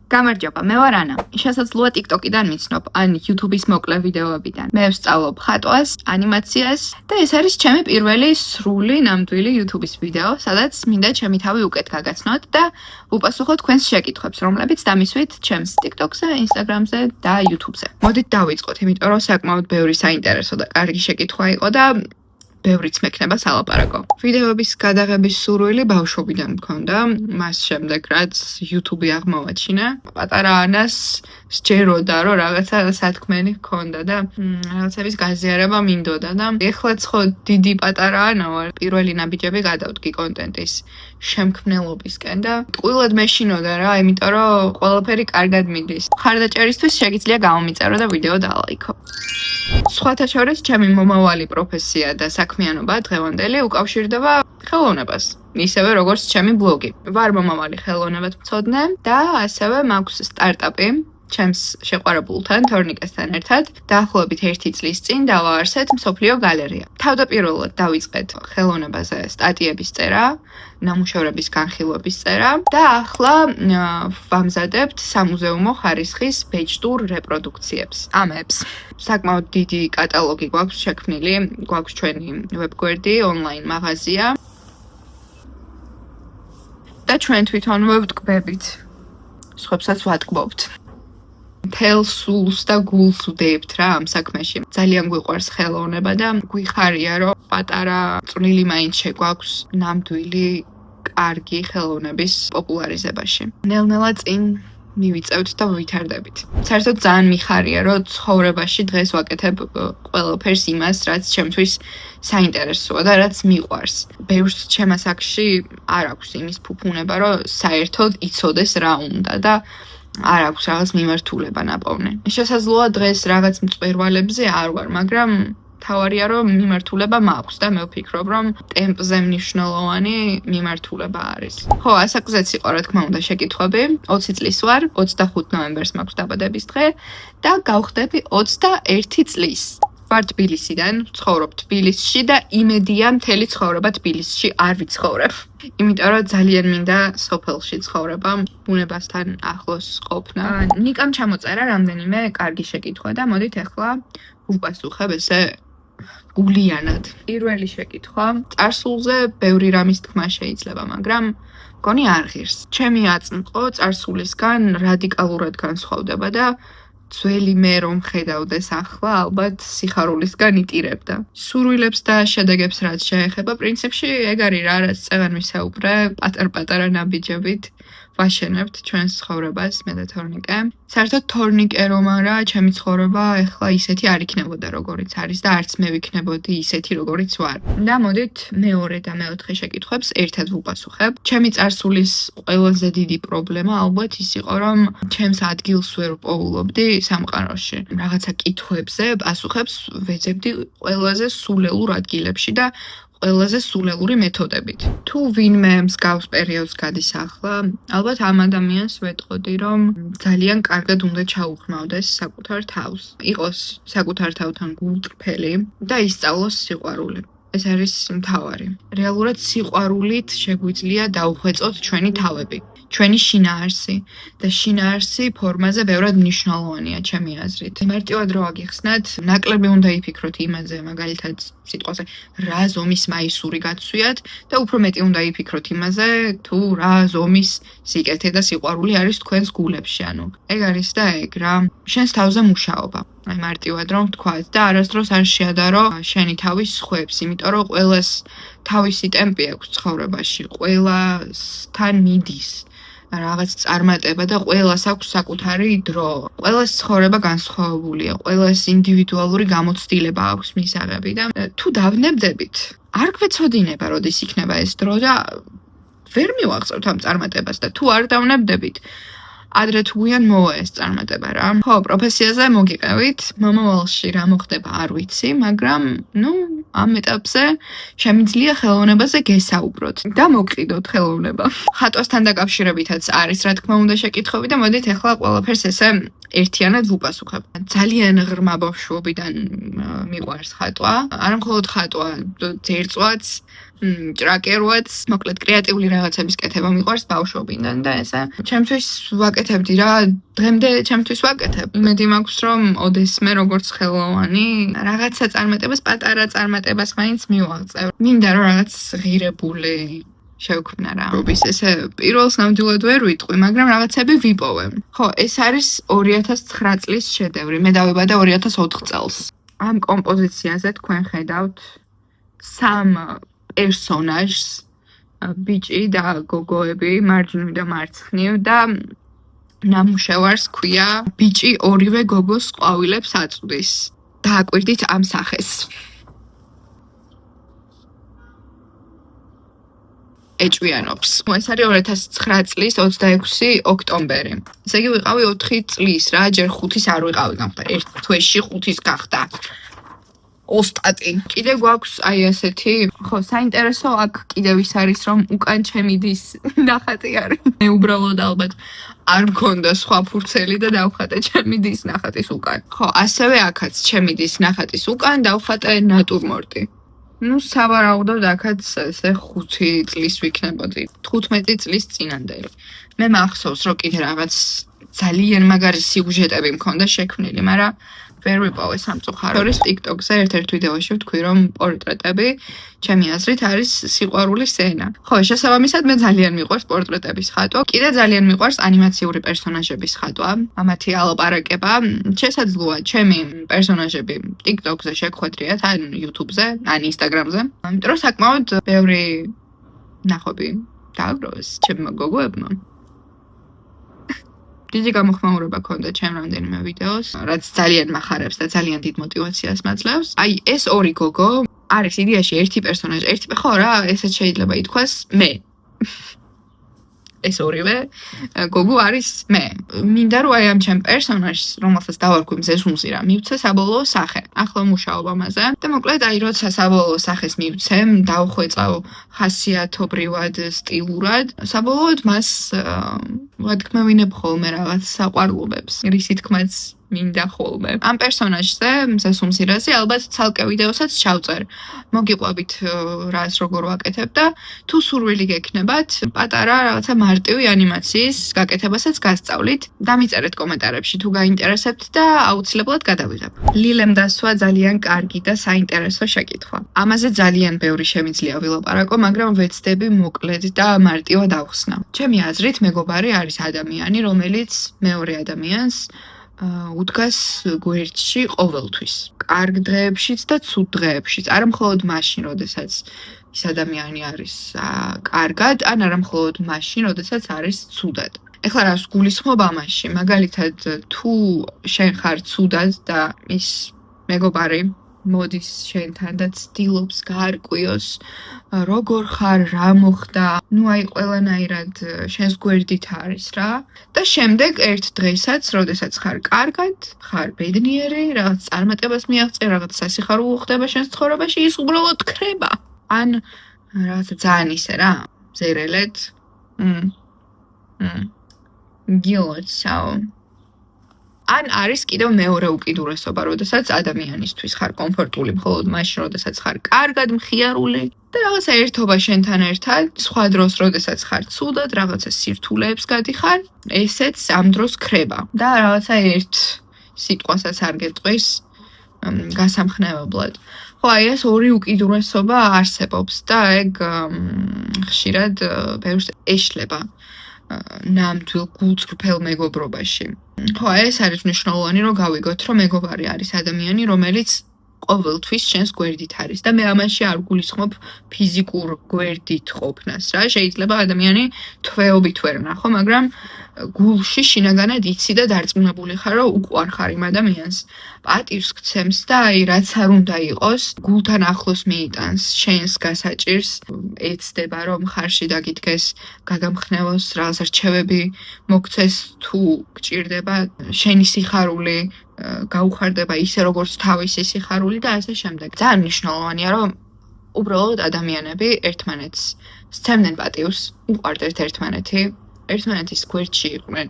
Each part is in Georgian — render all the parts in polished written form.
გამარჯობა, მე ვარ ანა. შესაძლოა TikTok-იდან მიცნობ, ან YouTube-ის მოკლე ვიდეოებიდან. მე ვსწავლობ ხატვას, ანიმაციას და ეს არის ჩემი პირველი სრული ნამდვილი YouTube-ის ვიდეო, სადაც მინდა ჩემი თავი უკეთ გაგაცნოთ და უპასუხოთ თქვენს შეკითხვებს, რომლებიც დამისვით ჩემს TikTok-ზე, Instagram-ზე და YouTube-ზე. მოდით დავიწყოთ, იმიტომ რომ საკმაოდ ბევრი საინტერესო და კარგი შეკითხვა იყო და ბევრიც მექნება სალაპარაკო. ვიდეოების გადაღების სურვილი ბავშვობიდან მქონდა, მას შემდეგ რაც YouTube-ი აღმოვაჩინა, პატარა ანას სჯეროდა, რომ რაღაცა სათქმელი ჰქონდა და რაღაცების გაზიარება მინდოდა და ეხლაც ხო დიდი პატარა ანა ვარ. პირველი ნაბიჯები გადავდგი კონტენტის შემქმნელობისკენ და ტყუილად მეშინოდა რა, იმიტომ რომ ყველაფერი კარგად მიდის. მხარდაჭერისთვის შეგიძლია გამომიწერო და ვიდეო დალაიქო. სხვათა შორის ჩემი მომავალი პროფესია და საქმიანობა დღევანდელი უკავშირდება ხელოვნებას, ისევე როგორც ჩემი ბლოგი. ვარ მომავალი ხელოვნებათმცოდნე და ასევე მაქვს სტარტაპი ჩემს შეყვარებულთან, თორნიკესთან ერთად. დაახლოებით 1 წლის წინ დავაარსეთ მსოფლიო გალერეა. თავდაპირველად დავიწყეთ ხელოვნებაზე სტატიების წერა, ნამუშევრების განხილვების წერა და ახლა ვამზადებთ სამუზეუმო ხარისხის ბეჭდურ რეპროდუქციებს, ამებს. საკმაოდ დიდი კატალოგი გვაქვს შექმნილი, გვაქვს ჩვენი ვებგვერდი, ონლაინ მაღაზია და ჩვენ თვითონ ვევტკბებით, სხვებსაც ვატკბობთ. მთელ სულს და გულს ვდებთ რა ამ საქმეში. ძალიან გვიყვარს ხელოვნება და გვიხარია, რომ პატარა წვრილი მაინც შეგვაქვს ნამდვილი კარგი ხელოვნების პოპულარიზებაში. ნელ-ნელა წინ მივიწევთ და ვითარდებით. საერთოდ ძალიან მიხარია, რომ ცხოვრებაში დღეს ვაკეთებ ყველაფერს იმას, რაც ჩემთვის საინტერესოა და რაც მიყვარს. ბევრს ჩემ ასაკში არ აქვს იმის ფუფუნება, რომ საერთოდ იცოდეს რა უნდა და არ აქვს რაღაც მიმართულება ნაპოვნი. შესაძლოა დღეს რაღაც მწვერვალებზე არ ვარ, მაგრამ თავარია რომ მიმართულება მაქვს და მე ვფიქრობ რომ ტემპზე მნიშვნელოვანი მიმართულება არის. ხო, ასაკზეც იყო რა თქმა უნდა შეკითხვები. 20 წლის ვარ, 25 ნოემბერს მაქვს დაბადების დღე და გავხდები 21 წლის. ვარ თბილისიდან, ვცხოვრობ თბილისში და იმედია მთელი ცხოვრება თბილისში არ ვიცხოვრებ. იმიტომ რომ ძალიან მინდა სოფელში ცხოვრება, ბუნებასთან ახლოს ყოფნა. ნიკამ ჩამოწერა რამდენიმე კარგი შეკითხვა და მოდით ახლა ვუპასუხებ ესე გულიანად. პირველი შეკითხვა, წარსულზე ბევრი რამის თქმა შეიძლება, მაგრამ მგონი არ ღირს. ჩემი აწმყო წარსულისგან რადიკალურად განსხვავდება და ძველი მე რომ ხედავდეს ახლა, ალბათ სიხარულისგან იტირებდა. სურვილებს და შედეგებს რაც შეეხება, პრინციპში ეგ არის რა, რაც წევენ ვისაუბრე, პატარ-პატარა ნაბიჯებით ვაშენებთ ჩვენს ცხოვრებას, მე და თორნიკე. საერთოდ თორნიკე რომ არა, ჩემი ცხოვრება ეხლა ისეთი არ იქნებოდა, როგორიც არის და არც მე ვიქნებოდი ისეთი, როგორიც ვარ. და მოდით მეორე და მეოთხე შეკითხვებს ერთად ვუპასუხებ. ჩემი წარსულის ყველაზე დიდი პრობლემა ალბათ ის იყო, რომ ჩემს ადგილს ვერ ვპოულობდი სამყაროში. რაღაცა კითხვებზე პასუხებს ვეძებდი ყველაზე სულელურ ადგილებში და ყველაზე სულელური მეთოდებით. თუ ვინმე მსგავს პერიოდს გადის ახლა, ალბათ ამ ადამიანს ვეტყოდი, რომ ძალიან კარგად უნდა ჩაუხმავდეს საკუთარ თავს. იყოს საკუთარ თავთან გულწრფელი და ისწავლოს სიყვარული. ეს არის მთავარი. რეალურად სიყვარულით შეგვიძლია დავუხვეწოთ ჩვენი თავები. ჩვენი შინაარსი და შინაარსი ფორმაზე ბევრად მნიშვნელოვანია ჩემი აზრით. მარტივად რო აგიხსნათ, ნაკლები უნდა იფიქროთ იმაზე, მაგალითად სიტყვაზე, რა ზომის მაისური გაცვიათ და უფრო მეტი უნდა იფიქროთ იმაზე, თუ რა ზომის სიკეთე და სიყვარული არის თქვენს გულებში, ანუ ეგ არის და ეგ რა, შენს თავზე მუშაობა. აი მარტივად რომ ვთქვათ და არასდროს არ შეადარო შენი თავის სხვებს, იმიტომ რომ ყველას თავისი ტემპი აქვს ცხოვრებაში, ყველასთან მიდის რაღაც წარმატება და ყველას აქვს საკუთარი დრო. ყველას ცხოვრება განსხვავებულია, ყველას ინდივიდუალური გამოცდილება აქვს მისაღები და თუ დავნებდებით, არ გვეცოდინება, როდის იქნება ეს დრო და ვერ მივაღწევთ ამ წარმატებას და თუ არ დავნებდებით, ადრე თუ გვიან მოვა ეს წარმატება რა. ხო, პროფესიაზე მოგიყევით, მომავალში რა მოხდება არ ვიცი, მაგრამ ამ ეტაპზე შემიძლია ხელოვნებაზე გესაუბროთ და მოგყიდოთ ხელოვნება. ხატვასთან დაკავშირებითაც არის რა თქმა უნდა შეკითხვები და მოდით ახლა ყველაფერს ესე ერთიანად ვუპასუხებ. ძალიან ღრმა ბავშვობიდან მიყვარს ხატვა, არა მხოლოდ ხატვა, ძერწვაც, ჭრაკერვაც, მოკლედ კრეატიული რაღაცების კეთება მიყვარს ბავშვობიდან და ესა ჩემთვის ვაკეთებდი რა, დღემდე ჩემთვის ვაკეთებ. იმედი მაქვს, რომ ოდესმე როგორც ხელოვანი, რაღაცა წარმატებას, პატარა წარმატებას მაინც მივაღწევ. მინდა რომ რაღაც ღირებული შევქმნა რა. რობის ესე პირველს ნამდვილად ვერ ვიტყვი, მაგრამ რაღაცები ვიპოვე. ხო, ეს არის 2009 წლის შედევრი. მე დავიბადე 2004 წელს. ამ კომპოზიციაზე თქვენ ხედავთ სამ პერსონაჟს, ბიჭი და გოგოები, მარჯვნივ და მარცხნივ და ნამუშევარს ქვია ბიჭი ორივე გოგოს ყვავილებს აწვდის. დააკვირდით ამ სახეს. ეჭვიანობს. ეს არის 2009 წლის 26 ოქტომბერი. ესე იგი ვიყავი 4 წლის რა, ჯერ 5-ის არ ვიყავი გამხდა. ერთ თვეში 5-ის გახდა. ოსტატი. კიდე გვაქვს აი ასეთი, ხო, საინტერესო აქ კიდევ ის არის, რომ უკან ჩემი დის ნახატი არის. მე უბრალოდ ალბათ არ მქონდა სხვა ფურცელი და დავხატე ჩემი დის ნახატის უკან. ხო, ასევე აქაც ჩემი დის ნახატის უკან დავხატე ნატურმორტი. სავარაუდოდ აქაც ესე 5 წლის ვიქნებოდი. 15 წლის წინანდელი. მე მახსოვს, რომ კიდე რაღაც ძალიან მაგარი სიუჟეტები მქონდა შექმნილი, მაგრამ ვერ ვიპოვე სამწუხაროდ. TikTok-ზე ერთ-ერთ ვიდეოში ვთქვი, რომ პორტრეტები ჩემი აზრით არის სიყვარულის სცენა. ხო, შესაბამისად მე ძალიან მიყვარს პორტრეტების ხატვა. კიდე ძალიან მიყვარს ანიმაციური პერსონაჟების ხატვა. ამათი ალაპარაკება. შესაძლოა ჩემი პერსონაჟები TikTok-ზე შეგხვედრიათ, ან YouTube-ზე, ან Instagram-ზე. ამიტომ საკმაოდ ბევრი ნახვები დააგროვეს ჩემმა გოგოებმა. დიდი გამოხმაურება ქონდა ჩემ რამდენიმე ვიდეოს, რაც ძალიან მახარებს და ძალიან დიდ мотивაციას მაძლევს. აი, ეს ორი გოგო არის იდეაში ერთი პერსონაჟი, ხო რა, ესეც შეიძლება ითქვას მე. ეს ორივე გოგო არის მე. მინდა რომ აი ამ ჩემ პერსონაჟს, რომელსაც დავარქვი მზესუმზი რა, მივცე საბოლოო სახე. ახლა მუშაობ ამაზე და მოკლედ აი როცა საბოლოო სახეს მივცე, დავხვეწავ ხასიათობრივად, სტილურად, საბოლოოდ მას ვადგმევინებ ხოლმე რაღაც საყვარლობებს, რის თქმაც მინდა ხოლმე. ამ პერსონაჟზე, მზესუმზირაზე ალბათ ცალკე ვიდეოსაც ჩავწერ. მოგიყვებით რას როგორ ვაკეთებ და თუ სურვილი გექნებათ, პატარა რაღაცა მარტივი ანიმაციის გაკეთებასაც გასწავლით. დამიწერეთ კომენტარებში თუ გაინტერესებთ და აუცილებლად გადავიღებ. ლილემ დასვა ძალიან კარგი და საინტერესო შეკითხვა. ამაზე ძალიან ბევრი შემიძლია ვილაპარაკო, მაგრამ ვეცდები მოკლედ და მარტივად ავხსნა. ჩემი აზრით, მეგობარი არის ადამიანი, რომელიც მეორე ადამიანს უდგას გვერდში ყოველთვის. კარგ დღეებშიც და ცუდ დღეებშიც. არა მხოლოდ მაშინ, როდესაც ის ადამიანი არის კარგად, ან არა მხოლოდ მაშინ, როდესაც არის ცუდად. ეხლა რას გულისხმობ ამაში? მაგალითად, თუ შენ ხარ ცუდად და ის მეგობარი მოდის შენთან და ცდილობს გაარკვიოს, როგორ ხარ, რა მოხდა, აი ყველანაირად შენს გვერდით არის რა. და შემდეგ ერთ დღესაც, როდესაც ხარ კარგად, ხარ ბედნიერი, რაღაც წარმატებას მიაღწევ, რაღაც სასიხარულო ხდება შენს ცხოვრებაში, ის უბრალოდ ქრება. ან რაღაც ძალიან ისე რა, ზერელეთ. გილოცავ. ან არის კიდევ მეორე უკიდურესობა, როდესაც ადამიანისთვის ხარ კომფორტული მხოლოდ მაშინ, როდესაც ხარ კარგად მხიარული და რაღაცა ერთობა შენთან ერთად, სხვა დროს, როდესაც ხარ ცუდად, რაღაცა სირთულეებს გადიხარ, ესეც ამ დროს ქრება. და რაღაცა ერთ სიტყვასაც არ გეტყვის გასამხნევებლად. ხო, აი ეს ორი უკიდურესობა არსებობს და ეგ ხშირად ბევრს ეშლება ნამდვილ გულწრფელ მეგობრობაში. ხო, ეს არის მნიშვნელოვანი, რომ გავიგოთ, რომ მეგობარი არის ადამიანი, რომელიც ყოველთვის შენს გვერდით არის და მე ამაში არ გულისხმობ ფიზიკურ გვერდით ყოფნას რა. შეიძლება ადამიანი თვეობით ვერ ნახო, მაგრამ გულში შინაგანად იცი და დარწმუნებული ხარ, რომ უყვარ ხარ იმ ადამიანს. პატივს გცემს და აი რაც არ უნდა იყოს, გულთან ახლოს მიიტანს, შენს გასაჭირს, ეცდება რომ ხარში დაგიდგეს, გაგამხნევოს, რაღაც რჩევები მოგცეს თუ გჭირდება, შენი სიხარული გაუხარდება ისე როგორც თავისი სიხარული და ასე შემდეგ. ძალიან მნიშვნელოვანია, რომ უბრალოდ ადამიანები ერთმანეთს სცემდნენ პატივს, უყვარდეთ ერთმანეთი, ერთმანეთის გვერდში იყვნენ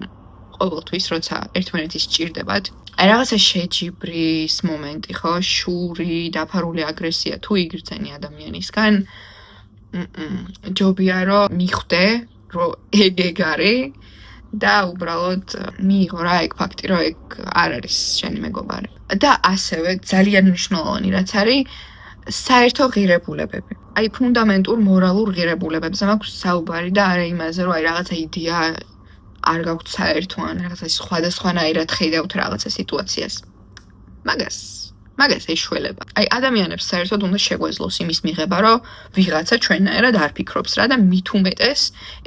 ყოველთვის, როცა ერთმანეთის სჭირდებათ. აი რაღაცა შეჯიბრის მომენტი, ხო, შური, დაფარული აგრესია თუ იგრძენი ადამიანისგან, ჯობია რომ მიხვდე რომ ეგ არის და უბრალოდ მიიღო რა ეგ ფაქტი რომ ეგ არ არის შენი მეგობარი და ასევე ძალიან მნიშვნელოვანი რაც არის საერთო ღირებულებები. აი ფუნდამენტურ მორალურ ღირებულებებზე მაქვს საუბარი და არა იმაზე რომ აი რაღაცა იდეა არ გაგვთ საერთო ან რაღაცა სხვადასხვანაირად ხედავთ რაღაცა სიტუაციას. მაგას ეშველება. აი ადამიანებს საერთოდ უნდა შეგვეძლოს იმის მიღება, რომ ვიღაცა ჩვენნაირად არ ფიქრობს რა და მით უმეტეს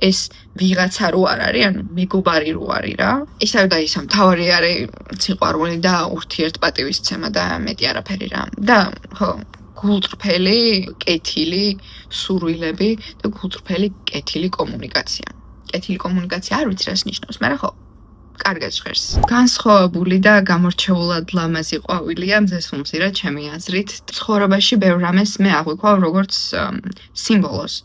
ეს ვიღაცა რო არ არის, ანუ მეგობარი რო არის რა. ისევ და ისევ მთავარი არის სიყვარული და ურთიერთპატივისცემა და მეტი არაფერი რა. და ხო, გულწრფელი, კეთილი სურვილები და გულწრფელი, კეთილი კომუნიკაცია. კეთილი კომუნიკაცია არ ვიცი რას ნიშნავს, მაგრამ ხო კარგად ჟღერს. განსხვავებული და გამორჩეულად ლამაზი ყვავილია მზესუმზირა ჩემი აზრით. ცხოვრებაში ბევრ რამეს მე აღვიქვავ როგორც სიმბოლოს.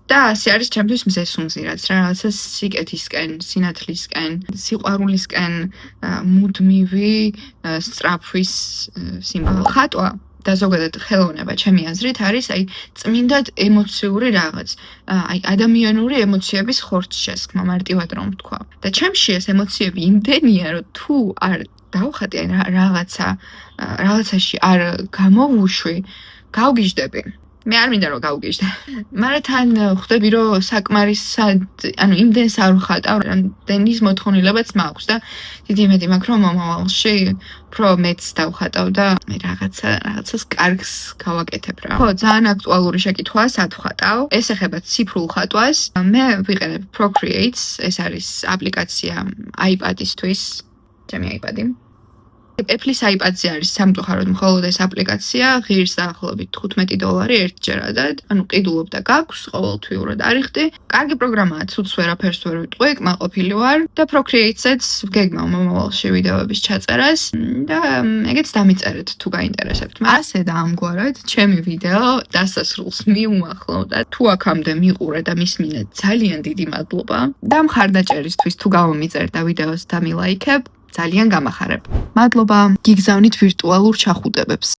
და ასე არის ჩემთვის მზესუმზირაც რა, რაღაცა სიკეთისკენ, სინათლისკენ, სიყვარულისკენ მუდმივი სწრაფვის სიმბოლო. ხატვა და ზოგადად ხელოვნება ჩემი აზრით არის აი წმინდად ემოციური რაღაც. აი ადამიანური ემოციების ხორცშესხმა, მარტივად რომ ვთქვა. და ჩემში ეს ემოციები იმდენია, რომ თუ არ დავხატე რაღაცაში არ გამოვუშვი, გავგიჟდები. მე არ მინდა რომ გავგიჟდე. მაგრამ თან ხვდები რომ საკმარისად, ანუ იმდენს არ ვხატავ, რამდენის მოთხოვნილებაც მაქვს და დიდი იმედი მაქვს რომ მომავალში უფრო მეც დავხატავ და მე რაღაცას კარგს გავაკეთებ რა. ხო, ძალიან აქტუალური შეკითხვაა, სად ვხატავ? ეს ეხება ციფრულ ხატვას. მე ვიყენებ Procreate, ეს არის აპლიკაცია iPad-ისთვის, ჩემი iPad-ი. Apple-ის iPad-ზე არის სამწუხაროდ მხოლოდ ეს აპლიკაცია, ღირს დაახლოებით $15 ერთჯერადად, ანუ ყიდულობდა გაქვს, ყოველთვიურად არიხდი. კარგი პროგრამაა, ცუდს ვერაფერს ვერ ვიტყვი, კმაყოფილი ვარ და Procreate-საც გეგმავ მომავალში ვიდეოების ჩაწერას და ეგეც დამიწერეთ თუ გაინტერესებთ. ასე და ამგვარად ჩემი ვიდეო დასასრულს მიუახლოვდა. თუ აქამდე მიყურე და მისმინე ძალიან დიდი მადლობა და მხარდაჭერისთვის თუ გამომიწერთ და ვიდეოს დამილაიქებ, ძალიან გამახარებ. მადლობა, გიგზავნით ვირტუალურ ჩახუტებებს.